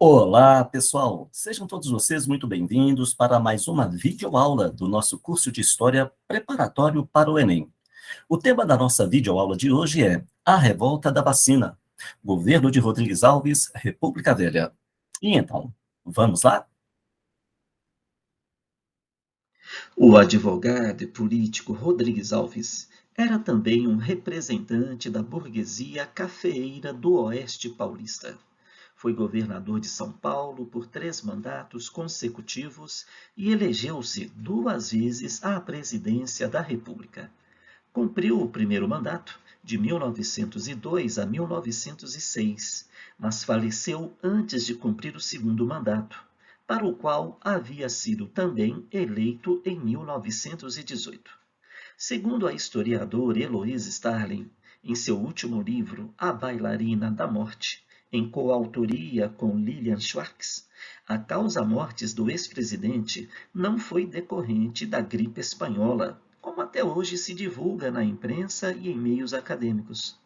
Olá, pessoal! Sejam todos vocês muito bem-vindos para mais uma videoaula do nosso curso de História preparatório para o Enem. O tema da nossa videoaula de hoje é A Revolta da Vacina, Governo de Rodrigues Alves, República Velha. E então, vamos lá? O advogado e político Rodrigues Alves era também um representante da burguesia cafeeira do Oeste paulista. Foi governador de São Paulo por 3 mandatos consecutivos e elegeu-se 2 vezes à presidência da República. Cumpriu o primeiro mandato, de 1902 a 1906, mas faleceu antes de cumprir o segundo mandato, para o qual havia sido também eleito em 1918. Segundo a historiadora Heloísa Starling, em seu último livro A Bailarina da Morte, em coautoria com Lilian Schwartz, a causa-mortes do ex-presidente não foi decorrente da gripe espanhola, como até hoje se divulga na imprensa e em meios acadêmicos.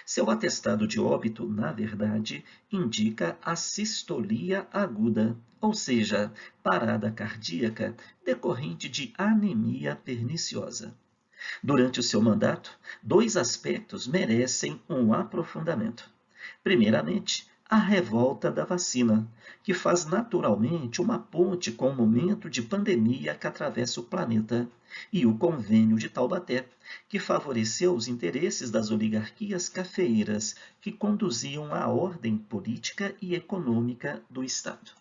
Seu atestado de óbito, na verdade, indica a sistolia aguda, ou seja, parada cardíaca decorrente de anemia perniciosa. Durante o seu mandato, 2 aspectos merecem um aprofundamento. Primeiramente, a revolta da vacina, que faz naturalmente uma ponte com o momento de pandemia que atravessa o planeta, e o Convênio de Taubaté, que favoreceu os interesses das oligarquias cafeeiras que conduziam a ordem política e econômica do Estado.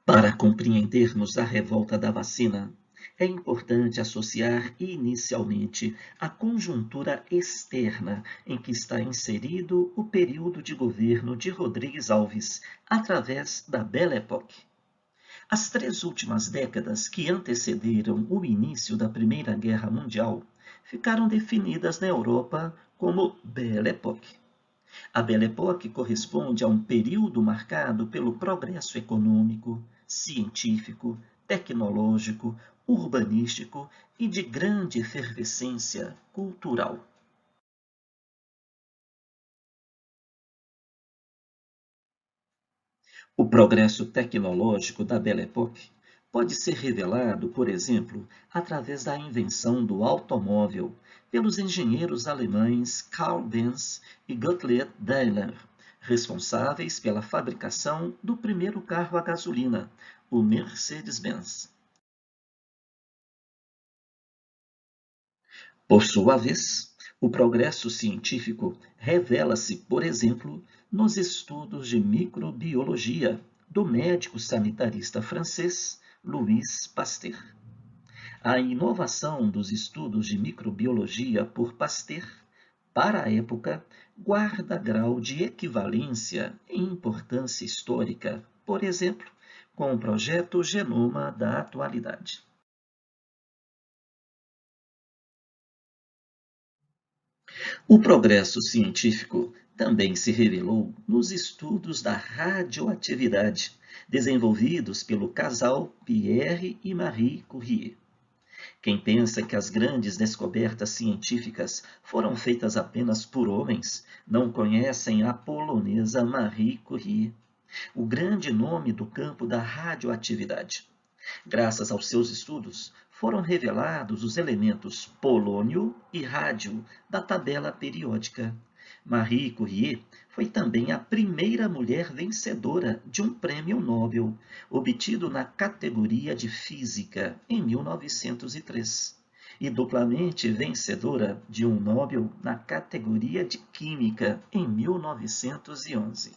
Para compreendermos a revolta da vacina, é importante associar inicialmente a conjuntura externa em que está inserido o período de governo de Rodrigues Alves, através da Belle Époque. As 3 últimas décadas que antecederam o início da Primeira Guerra Mundial ficaram definidas na Europa como Belle Époque. A Belle Époque corresponde a um período marcado pelo progresso econômico, científico, tecnológico, urbanístico e de grande efervescência cultural. O progresso tecnológico da Belle Époque pode ser revelado, por exemplo, através da invenção do automóvel pelos engenheiros alemães Karl Benz e Gottlieb Daimler, responsáveis pela fabricação do primeiro carro a gasolina, o Mercedes-Benz. Por sua vez, o progresso científico revela-se, por exemplo, nos estudos de microbiologia do médico sanitarista francês Louis Pasteur. A inovação dos estudos de microbiologia por Pasteur, para a época, guarda grau de equivalência em importância histórica, por exemplo, com o projeto Genoma da Atualidade. O progresso científico também se revelou nos estudos da radioatividade, desenvolvidos pelo casal Pierre e Marie Curie. Quem pensa que as grandes descobertas científicas foram feitas apenas por homens, não conhecem a polonesa Marie Curie, o grande nome do campo da radioatividade. Graças aos seus estudos, foram revelados os elementos polônio e rádio da tabela periódica. Marie Curie foi também a primeira mulher vencedora de um prêmio Nobel, obtido na categoria de Física em 1903, e duplamente vencedora de um Nobel na categoria de Química em 1911.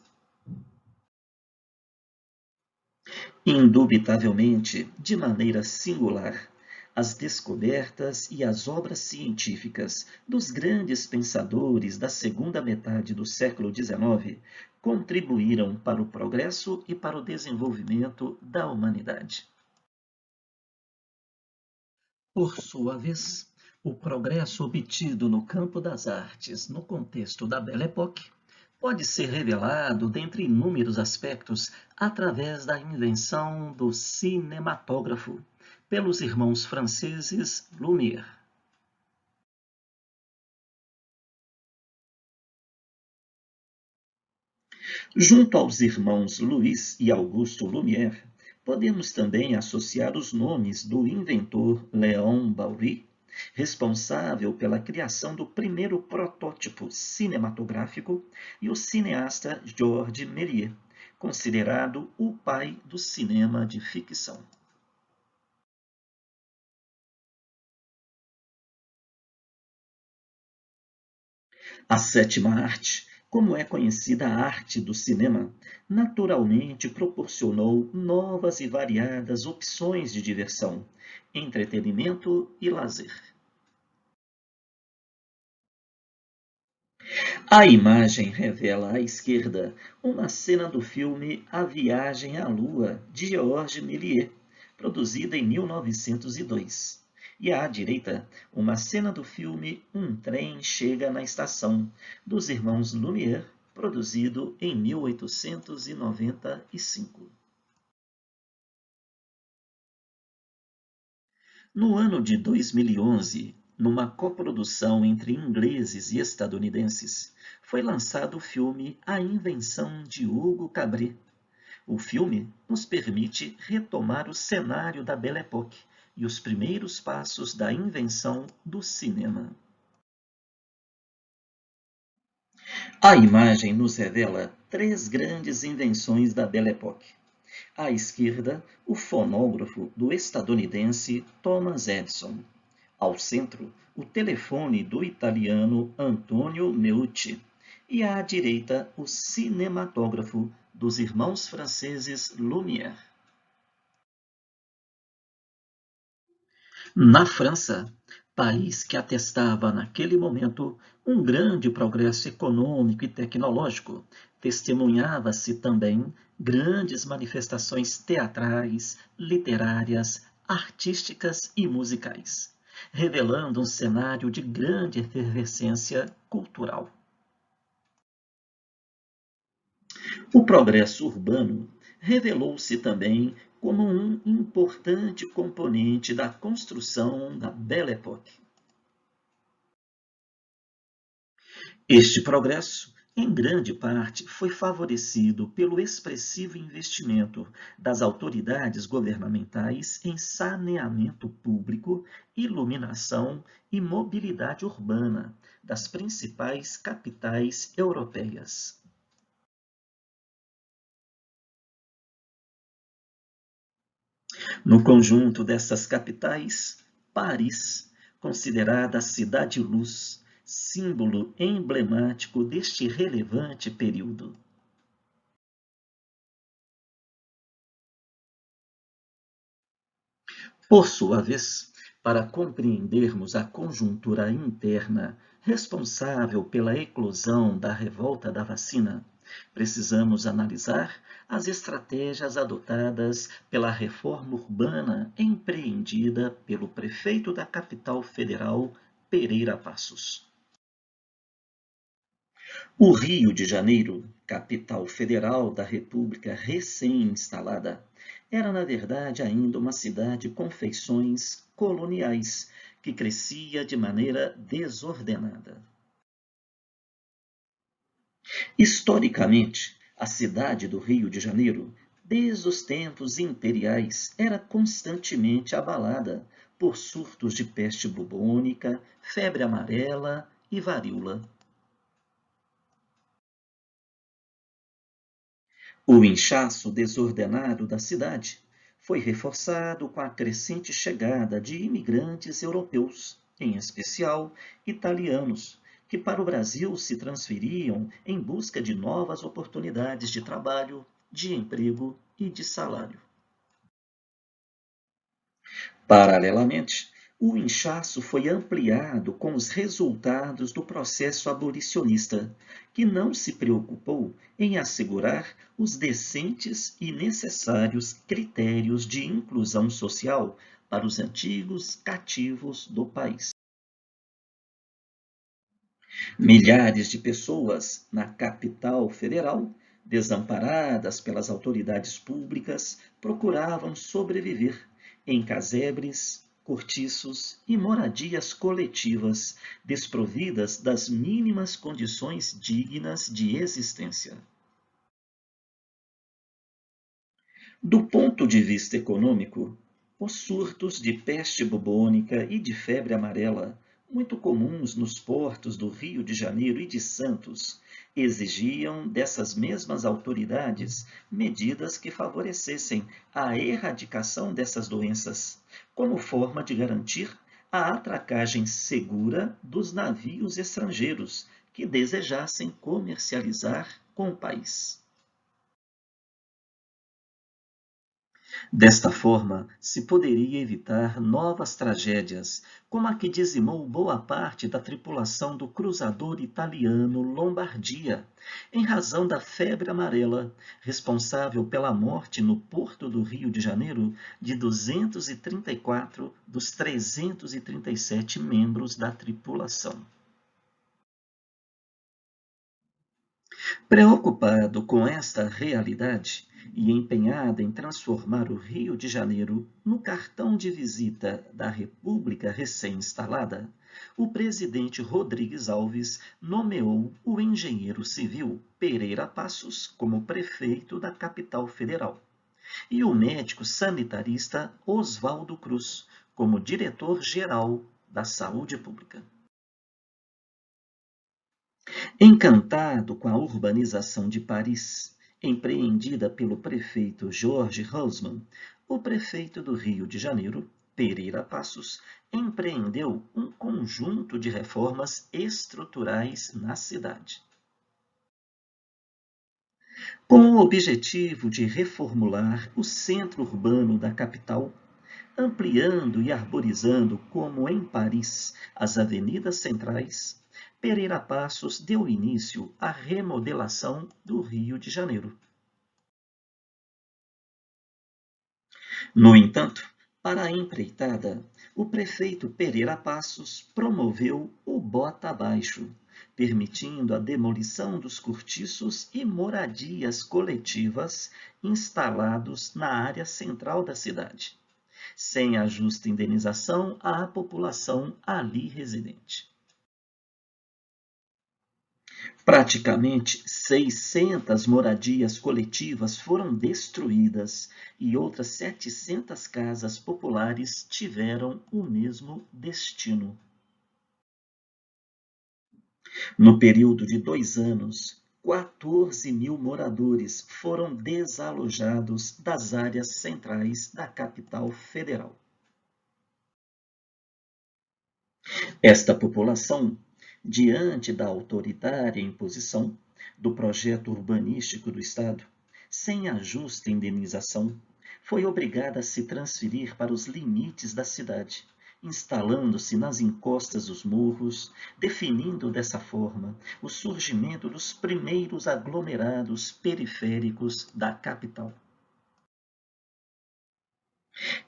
Indubitavelmente, de maneira singular, as descobertas e as obras científicas dos grandes pensadores da segunda metade do século XIX contribuíram para o progresso e para o desenvolvimento da humanidade. Por sua vez, o progresso obtido no campo das artes no contexto da Belle Époque pode ser revelado, dentre inúmeros aspectos, através da invenção do cinematógrafo pelos irmãos franceses Lumière. Junto aos irmãos Louis e Augusto Lumière, podemos também associar os nomes do inventor Léon Boury, responsável pela criação do primeiro protótipo cinematográfico, e o cineasta Georges Méliès, considerado o pai do cinema de ficção. A sétima arte, como é conhecida a arte do cinema, naturalmente proporcionou novas e variadas opções de diversão, entretenimento e lazer. A imagem revela à esquerda uma cena do filme A Viagem à Lua, de Georges Méliès, produzida em 1902. E à direita, uma cena do filme Um Trem Chega na Estação, dos irmãos Lumière, produzido em 1895. No ano de 2011, numa coprodução entre ingleses e estadunidenses, foi lançado o filme A Invenção de Hugo Cabret. O filme nos permite retomar o cenário da Belle Époque e os primeiros passos da invenção do cinema. A imagem nos revela três grandes invenções da Belle Époque. À esquerda, o fonógrafo do estadunidense Thomas Edison. Ao centro, o telefone do italiano Antonio Meucci. E à direita, o cinematógrafo dos irmãos franceses Lumière. Na França, país que atestava naquele momento um grande progresso econômico e tecnológico, testemunhava-se também grandes manifestações teatrais, literárias, artísticas e musicais, revelando um cenário de grande efervescência cultural. O progresso urbano revelou-se também como um importante componente da construção da Belle Époque. Este progresso, em grande parte, foi favorecido pelo expressivo investimento das autoridades governamentais em saneamento público, iluminação e mobilidade urbana das principais capitais europeias. No conjunto dessas capitais, Paris, considerada a cidade-luz, símbolo emblemático deste relevante período. Por sua vez, para compreendermos a conjuntura interna responsável pela eclosão da revolta da vacina, precisamos analisar as estratégias adotadas pela reforma urbana empreendida pelo prefeito da capital federal, Pereira Passos. O Rio de Janeiro, capital federal da República recém-instalada, era na verdade ainda uma cidade com feições coloniais, que crescia de maneira desordenada. Historicamente, a cidade do Rio de Janeiro, desde os tempos imperiais, era constantemente abalada por surtos de peste bubônica, febre amarela e varíola. O inchaço desordenado da cidade foi reforçado com a crescente chegada de imigrantes europeus, em especial italianos, que para o Brasil se transferiam em busca de novas oportunidades de trabalho, de emprego e de salário. Paralelamente, o inchaço foi ampliado com os resultados do processo abolicionista, que não se preocupou em assegurar os decentes e necessários critérios de inclusão social para os antigos cativos do país. Milhares de pessoas na capital federal, desamparadas pelas autoridades públicas, procuravam sobreviver em casebres, cortiços e moradias coletivas, desprovidas das mínimas condições dignas de existência. Do ponto de vista econômico, os surtos de peste bubônica e de febre amarela, muito comuns nos portos do Rio de Janeiro e de Santos, exigiam dessas mesmas autoridades medidas que favorecessem a erradicação dessas doenças, como forma de garantir a atracagem segura dos navios estrangeiros que desejassem comercializar com o país. Desta forma, se poderia evitar novas tragédias, como a que dizimou boa parte da tripulação do cruzador italiano Lombardia, em razão da febre amarela, responsável pela morte no porto do Rio de Janeiro de 234 dos 337 membros da tripulação. Preocupado com esta realidade e empenhado em transformar o Rio de Janeiro no cartão de visita da República recém-instalada, o presidente Rodrigues Alves nomeou o engenheiro civil Pereira Passos como prefeito da capital federal e o médico sanitarista Oswaldo Cruz como diretor-geral da Saúde Pública. Encantado com a urbanização de Paris, empreendida pelo prefeito Jorge Haussmann, o prefeito do Rio de Janeiro, Pereira Passos, empreendeu um conjunto de reformas estruturais na cidade. Com o objetivo de reformular o centro urbano da capital, ampliando e arborizando, como em Paris, as avenidas centrais, Pereira Passos deu início à remodelação do Rio de Janeiro. No entanto, para a empreitada, o prefeito Pereira Passos promoveu o bota abaixo, permitindo a demolição dos cortiços e moradias coletivas instalados na área central da cidade, sem a justa indenização à população ali residente. Praticamente 600 moradias coletivas foram destruídas e outras 700 casas populares tiveram o mesmo destino. No período de 2 anos, 14 mil moradores foram desalojados das áreas centrais da capital federal. Esta população, diante da autoritária imposição do projeto urbanístico do Estado, sem a justa indenização, foi obrigada a se transferir para os limites da cidade, instalando-se nas encostas dos morros, definindo dessa forma o surgimento dos primeiros aglomerados periféricos da capital.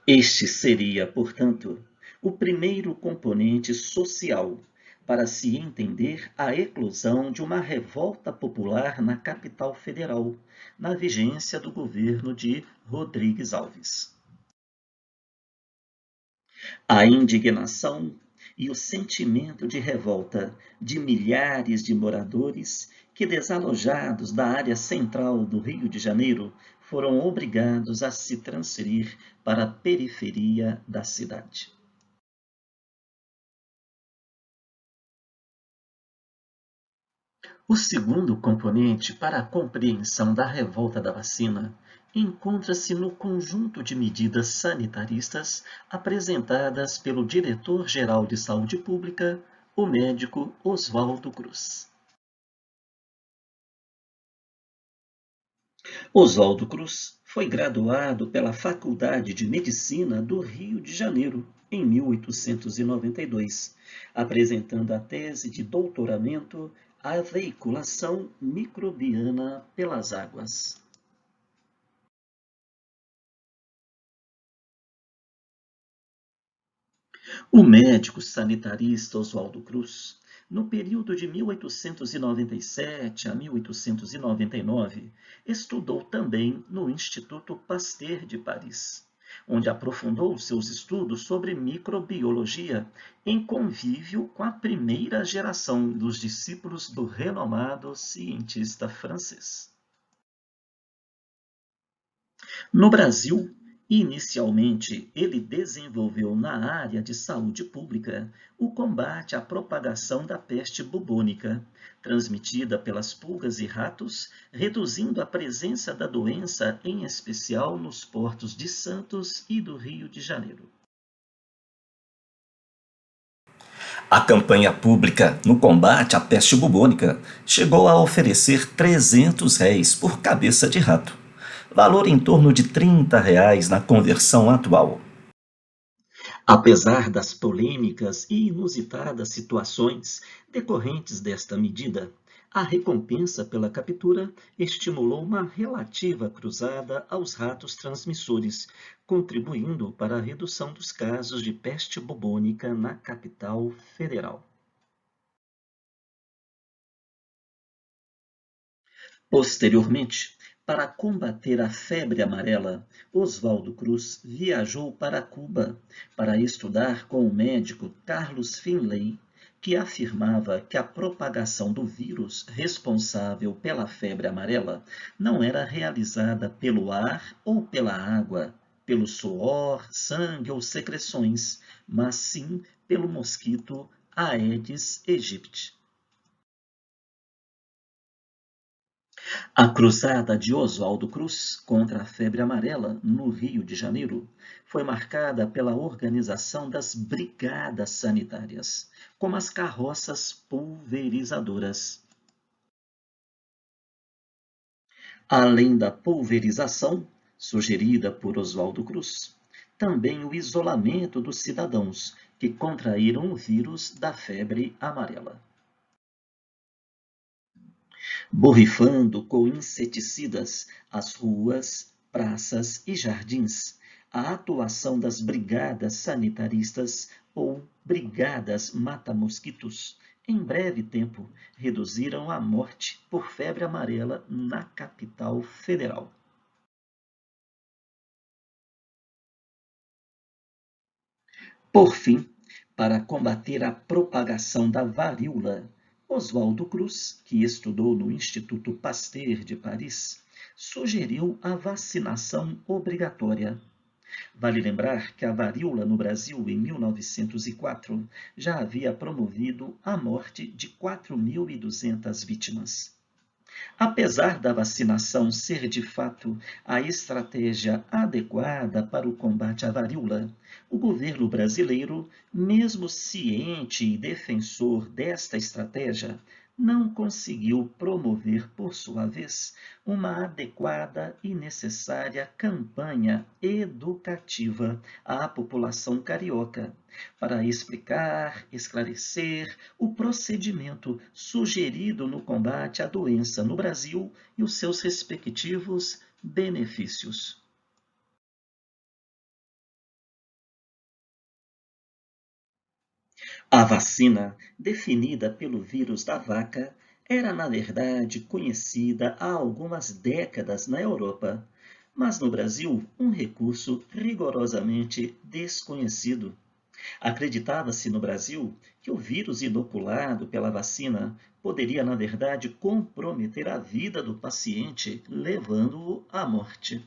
Este seria, portanto, o primeiro componente social para se entender a eclosão de uma revolta popular na capital federal, na vigência do governo de Rodrigues Alves. A indignação e o sentimento de revolta de milhares de moradores que, desalojados da área central do Rio de Janeiro, foram obrigados a se transferir para a periferia da cidade. O segundo componente para a compreensão da revolta da vacina encontra-se no conjunto de medidas sanitaristas apresentadas pelo Diretor-Geral de Saúde Pública, o médico Oswaldo Cruz. Oswaldo Cruz foi graduado pela Faculdade de Medicina do Rio de Janeiro em 1892, apresentando a tese de doutoramento A Veiculação Microbiana pelas Águas. O médico sanitarista Oswaldo Cruz, no período de 1897 a 1899, estudou também no Instituto Pasteur de Paris, onde aprofundou seus estudos sobre microbiologia em convívio com a primeira geração dos discípulos do renomado cientista francês. No Brasil, inicialmente, ele desenvolveu na área de saúde pública o combate à propagação da peste bubônica, transmitida pelas pulgas e ratos, reduzindo a presença da doença, em especial nos portos de Santos e do Rio de Janeiro. A campanha pública no combate à peste bubônica chegou a oferecer R$ 300 por cabeça de rato, valor em torno de R$ 30 na conversão atual. Apesar das polêmicas e inusitadas situações decorrentes desta medida, a recompensa pela captura estimulou uma relativa cruzada aos ratos transmissores, contribuindo para a redução dos casos de peste bubônica na capital federal. Posteriormente, para combater a febre amarela, Oswaldo Cruz viajou para Cuba para estudar com o médico Carlos Finlay, que afirmava que a propagação do vírus responsável pela febre amarela não era realizada pelo ar ou pela água, pelo suor, sangue ou secreções, mas sim pelo mosquito Aedes aegypti. A cruzada de Oswaldo Cruz contra a febre amarela no Rio de Janeiro foi marcada pela organização das brigadas sanitárias, como as carroças pulverizadoras. Além da pulverização, sugerida por Oswaldo Cruz, também o isolamento dos cidadãos que contraíram o vírus da febre amarela. Borrifando com inseticidas as ruas, praças e jardins, a atuação das brigadas sanitaristas ou brigadas mata-mosquitos, em breve tempo, reduziram a morte por febre amarela na capital federal. Por fim, para combater a propagação da varíola, Oswaldo Cruz, que estudou no Instituto Pasteur de Paris, sugeriu a vacinação obrigatória. Vale lembrar que a varíola no Brasil, em 1904, já havia promovido a morte de 4.200 vítimas. Apesar da vacinação ser de fato a estratégia adequada para o combate à varíola, o governo brasileiro, mesmo ciente e defensor desta estratégia, não conseguiu promover, por sua vez, uma adequada e necessária campanha educativa à população carioca, para explicar, esclarecer o procedimento sugerido no combate à doença no Brasil e os seus respectivos benefícios. A vacina, definida pelo vírus da vaca, era na verdade conhecida há algumas décadas na Europa, mas no Brasil um recurso rigorosamente desconhecido. Acreditava-se no Brasil que o vírus inoculado pela vacina poderia, na verdade, comprometer a vida do paciente, levando-o à morte.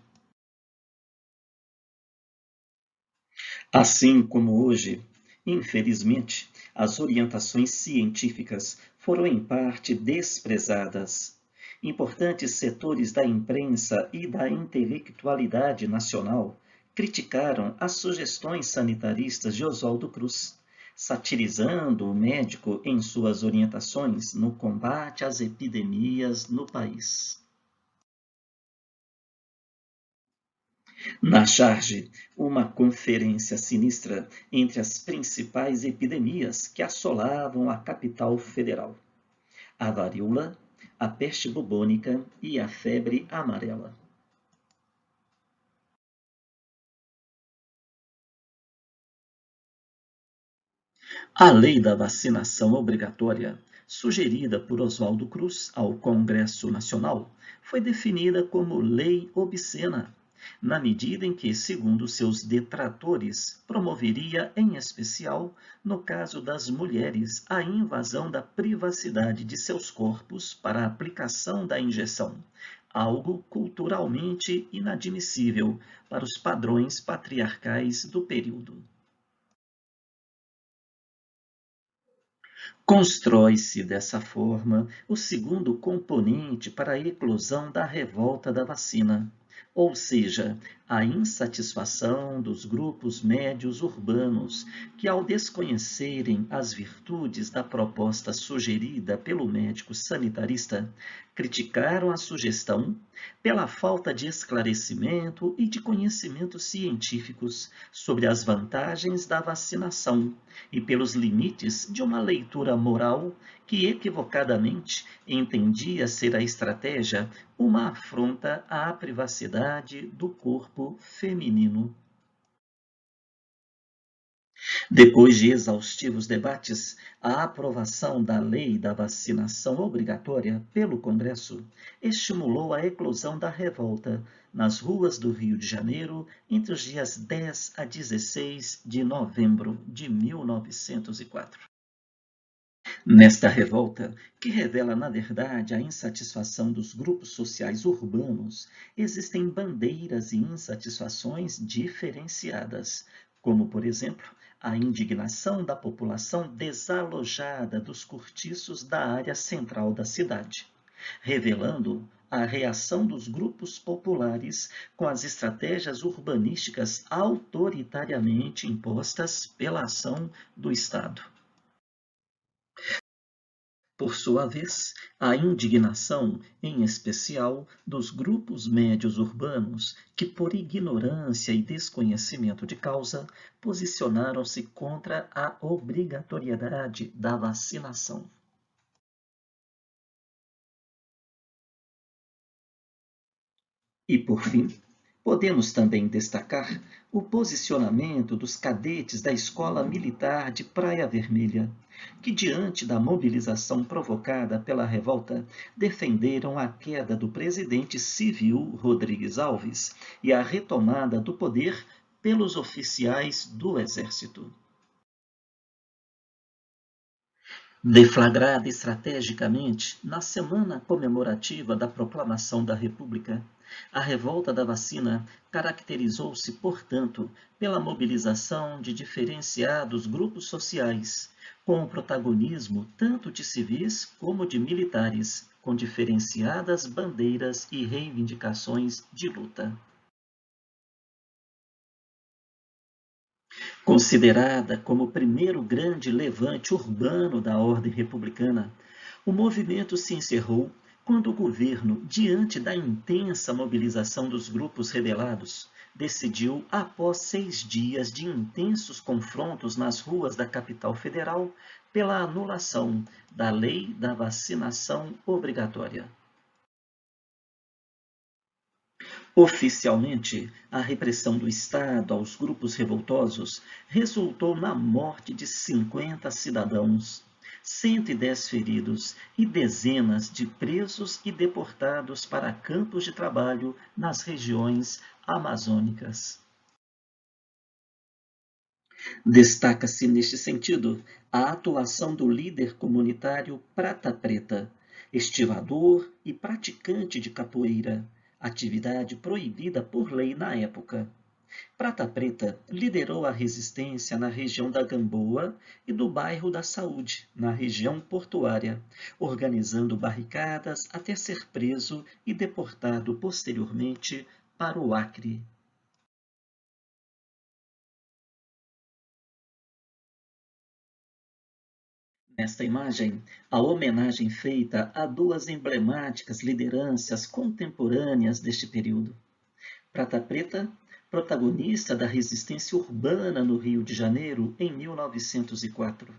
Assim como hoje, infelizmente, as orientações científicas foram em parte desprezadas. Importantes setores da imprensa e da intelectualidade nacional criticaram as sugestões sanitaristas de Oswaldo Cruz, satirizando o médico em suas orientações no combate às epidemias no país. Na charge, uma conferência sinistra entre as principais epidemias que assolavam a capital federal: a varíola, a peste bubônica e a febre amarela. A lei da vacinação obrigatória, sugerida por Oswaldo Cruz ao Congresso Nacional, foi definida como lei obscena, na medida em que, segundo seus detratores, promoveria, em especial, no caso das mulheres, a invasão da privacidade de seus corpos para a aplicação da injeção, algo culturalmente inadmissível para os padrões patriarcais do período. Constrói-se dessa forma o segundo componente para a eclosão da revolta da vacina, ou seja, a insatisfação dos grupos médios urbanos que, ao desconhecerem as virtudes da proposta sugerida pelo médico sanitarista, criticaram a sugestão pela falta de esclarecimento e de conhecimentos científicos sobre as vantagens da vacinação e pelos limites de uma leitura moral que equivocadamente entendia ser a estratégia uma afronta à privacidade do corpo feminino. Depois de exaustivos debates, a aprovação da Lei da Vacinação Obrigatória pelo Congresso estimulou a eclosão da revolta nas ruas do Rio de Janeiro entre os dias 10 a 16 de novembro de 1904. Nesta revolta, que revela na verdade a insatisfação dos grupos sociais urbanos, existem bandeiras e insatisfações diferenciadas, como, por exemplo, a indignação da população desalojada dos cortiços da área central da cidade, revelando a reação dos grupos populares com as estratégias urbanísticas autoritariamente impostas pela ação do Estado. Por sua vez, a indignação, em especial, dos grupos médios urbanos que, por ignorância e desconhecimento de causa, posicionaram-se contra a obrigatoriedade da vacinação. E, por fim, podemos também destacar o posicionamento dos cadetes da Escola Militar de Praia Vermelha, que, diante da mobilização provocada pela revolta, defenderam a queda do presidente civil Rodrigues Alves e a retomada do poder pelos oficiais do Exército. Deflagrada estrategicamente na semana comemorativa da proclamação da República, a revolta da vacina caracterizou-se, portanto, pela mobilização de diferenciados grupos sociais, com o protagonismo tanto de civis como de militares, com diferenciadas bandeiras e reivindicações de luta. Considerada como o primeiro grande levante urbano da ordem republicana, o movimento se encerrou quando o governo, diante da intensa mobilização dos grupos rebelados, decidiu, após 6 dias de intensos confrontos nas ruas da capital federal, pela anulação da Lei da Vacinação Obrigatória. Oficialmente, a repressão do Estado aos grupos revoltosos resultou na morte de 50 cidadãos, 110 feridos e dezenas de presos e deportados para campos de trabalho nas regiões amazônicas. Destaca-se neste sentido a atuação do líder comunitário Prata Preta, estivador e praticante de capoeira, atividade proibida por lei na época. Prata Preta liderou a resistência na região da Gamboa e do bairro da Saúde, na região portuária, organizando barricadas até ser preso e deportado posteriormente para o Acre. Nesta imagem, a homenagem feita a 2 emblemáticas lideranças contemporâneas deste período. Prata Preta, protagonista da resistência urbana no Rio de Janeiro em 1904,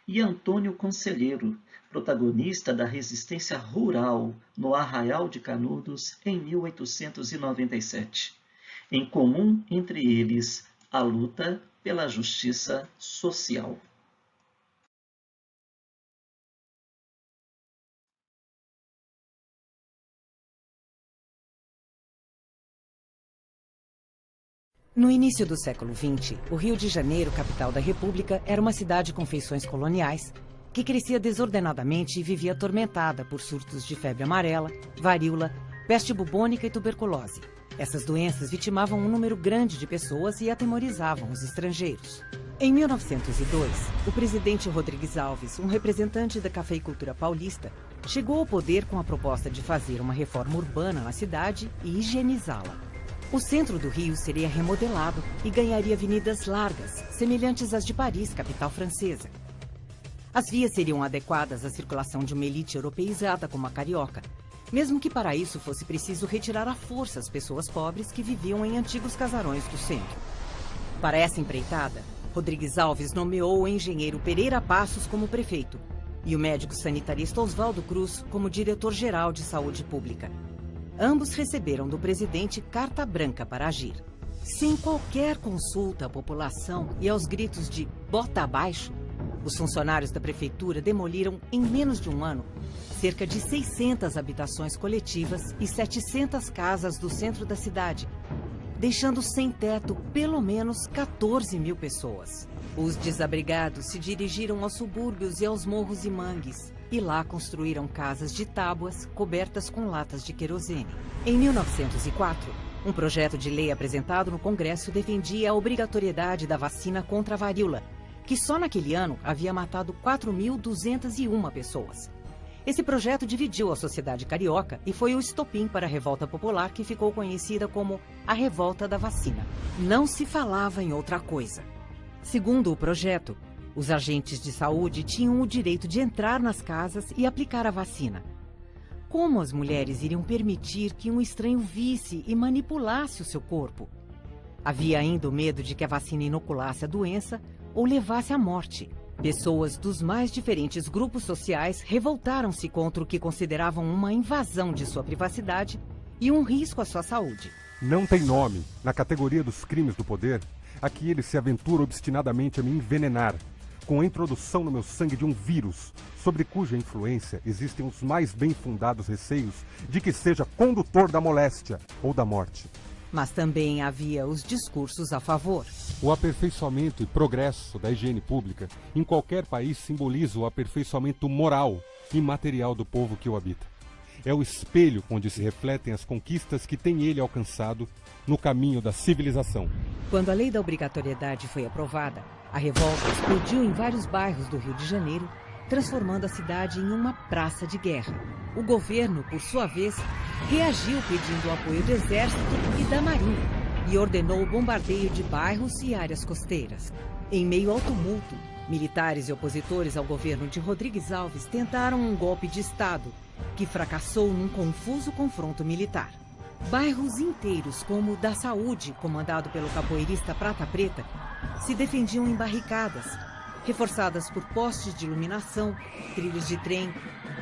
e Antônio Conselheiro, protagonista da resistência rural no Arraial de Canudos em 1897. Em comum entre eles, a luta pela justiça social. No início do século XX, o Rio de Janeiro, capital da República, era uma cidade com feições coloniais, que crescia desordenadamente e vivia atormentada por surtos de febre amarela, varíola, peste bubônica e tuberculose. Essas doenças vitimavam um número grande de pessoas e atemorizavam os estrangeiros. Em 1902, o presidente Rodrigues Alves, um representante da cafeicultura paulista, chegou ao poder com a proposta de fazer uma reforma urbana na cidade e higienizá-la. O centro do Rio seria remodelado e ganharia avenidas largas, semelhantes às de Paris, capital francesa. As vias seriam adequadas à circulação de uma elite europeizada como a carioca, mesmo que para isso fosse preciso retirar à força as pessoas pobres que viviam em antigos casarões do centro. Para essa empreitada, Rodrigues Alves nomeou o engenheiro Pereira Passos como prefeito e o médico sanitarista Oswaldo Cruz como diretor-geral de saúde pública. Ambos receberam do presidente carta branca para agir. Sem qualquer consulta à população e aos gritos de "bota abaixo", os funcionários da prefeitura demoliram, em menos de um ano, cerca de 600 habitações coletivas e 700 casas do centro da cidade, deixando sem teto pelo menos 14 mil pessoas. Os desabrigados se dirigiram aos subúrbios e aos morros e mangues, e lá construíram casas de tábuas cobertas com latas de querosene. Em 1904, um projeto de lei apresentado no Congresso defendia a obrigatoriedade da vacina contra a varíola, que só naquele ano havia matado 4.201 pessoas. Esse projeto dividiu a sociedade carioca e foi o estopim para a revolta popular que ficou conhecida como a Revolta da Vacina. Não se falava em outra coisa. Segundo o projeto, os agentes de saúde tinham o direito de entrar nas casas e aplicar a vacina. Como as mulheres iriam permitir que um estranho visse e manipulasse o seu corpo? Havia ainda o medo de que a vacina inoculasse a doença ou levasse à morte. Pessoas dos mais diferentes grupos sociais revoltaram-se contra o que consideravam uma invasão de sua privacidade e um risco à sua saúde. Não tem nome, na categoria dos crimes do poder, a que ele se aventura obstinadamente a me envenenar, com a introdução no meu sangue de um vírus, sobre cuja influência existem os mais bem fundados receios de que seja condutor da moléstia ou da morte. Mas também havia os discursos a favor. O aperfeiçoamento e progresso da higiene pública em qualquer país simboliza o aperfeiçoamento moral e material do povo que o habita. É o espelho onde se refletem as conquistas que tem ele alcançado no caminho da civilização. Quando a lei da obrigatoriedade foi aprovada, a revolta explodiu em vários bairros do Rio de Janeiro, transformando a cidade em uma praça de guerra. O governo, por sua vez, reagiu pedindo o apoio do Exército e da Marinha e ordenou o bombardeio de bairros e áreas costeiras. Em meio ao tumulto, militares e opositores ao governo de Rodrigues Alves tentaram um golpe de Estado, que fracassou num confuso confronto militar. Bairros inteiros, como o da Saúde, comandado pelo capoeirista Prata Preta, se defendiam em barricadas, reforçadas por postes de iluminação, trilhos de trem,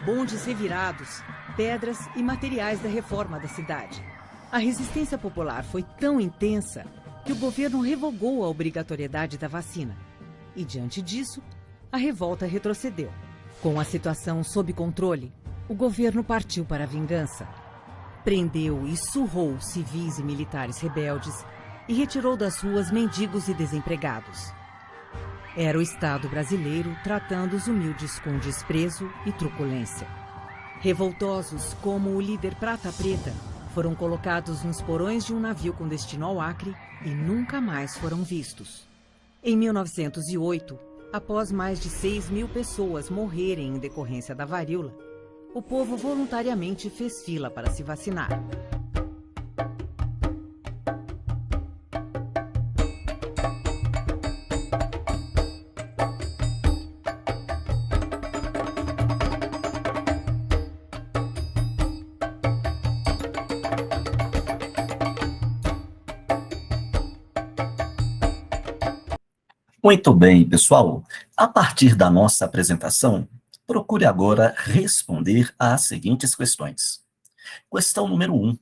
bondes revirados, pedras e materiais da reforma da cidade. A resistência popular foi tão intensa que o governo revogou a obrigatoriedade da vacina. E, diante disso, a revolta retrocedeu. Com a situação sob controle, o governo partiu para a vingança. Prendeu e surrou civis e militares rebeldes e retirou das ruas mendigos e desempregados. Era o Estado brasileiro tratando os humildes com desprezo e truculência. Revoltosos como o líder Prata Preta foram colocados nos porões de um navio com destino ao Acre e nunca mais foram vistos. Em 1908, após mais de 6.000 pessoas morrerem em decorrência da varíola, o povo voluntariamente fez fila para se vacinar. Muito bem, pessoal. A partir da nossa apresentação, procure agora responder às seguintes questões. Questão número 1.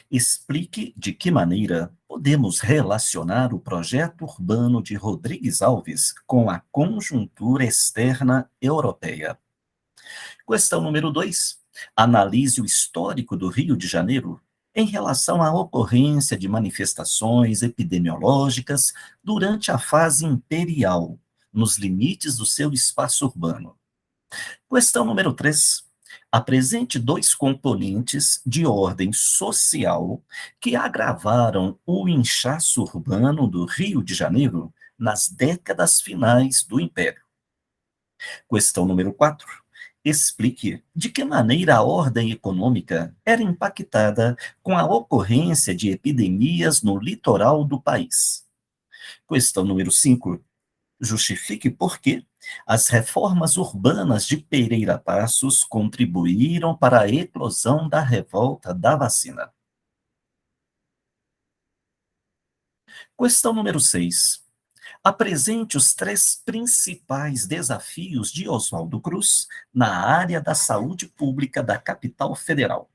Explique de que maneira podemos relacionar o projeto urbano de Rodrigues Alves com a conjuntura externa europeia. Questão número 2. Analise o histórico do Rio de Janeiro em relação à ocorrência de manifestações epidemiológicas durante a fase imperial, nos limites do seu espaço urbano. Questão número 3. Apresente dois componentes de ordem social que agravaram o inchaço urbano do Rio de Janeiro nas décadas finais do Império. Questão número 4. Explique de que maneira a ordem econômica era impactada com a ocorrência de epidemias no litoral do país. Questão número 5. Justifique por que as reformas urbanas de Pereira Passos contribuíram para a eclosão da revolta da vacina. Questão número 6. Apresente os 3 principais desafios de Oswaldo Cruz na área da saúde pública da capital federal.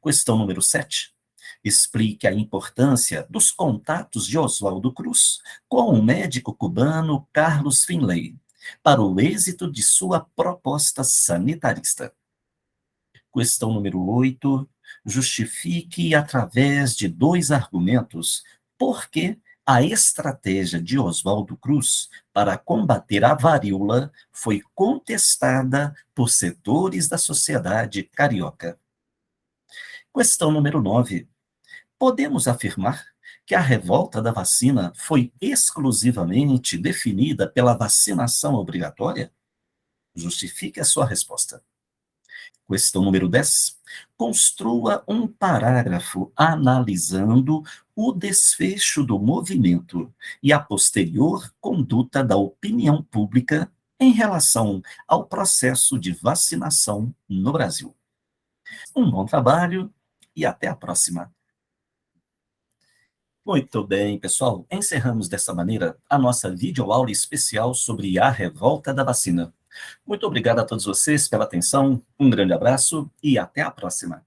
Questão número 7. Explique a importância dos contatos de Oswaldo Cruz com o médico cubano Carlos Finlay para o êxito de sua proposta sanitarista. Questão número 8. Justifique, através de 2 argumentos, por que a estratégia de Oswaldo Cruz para combater a varíola foi contestada por setores da sociedade carioca. Questão número 9. Podemos afirmar que a revolta da vacina foi exclusivamente definida pela vacinação obrigatória? Justifique a sua resposta. Questão número 10. Construa um parágrafo analisando o desfecho do movimento e a posterior conduta da opinião pública em relação ao processo de vacinação no Brasil. Um bom trabalho e até a próxima. Muito bem, pessoal. Encerramos dessa maneira a nossa videoaula especial sobre a revolta da vacina. Muito obrigado a todos vocês pela atenção, um grande abraço e até a próxima.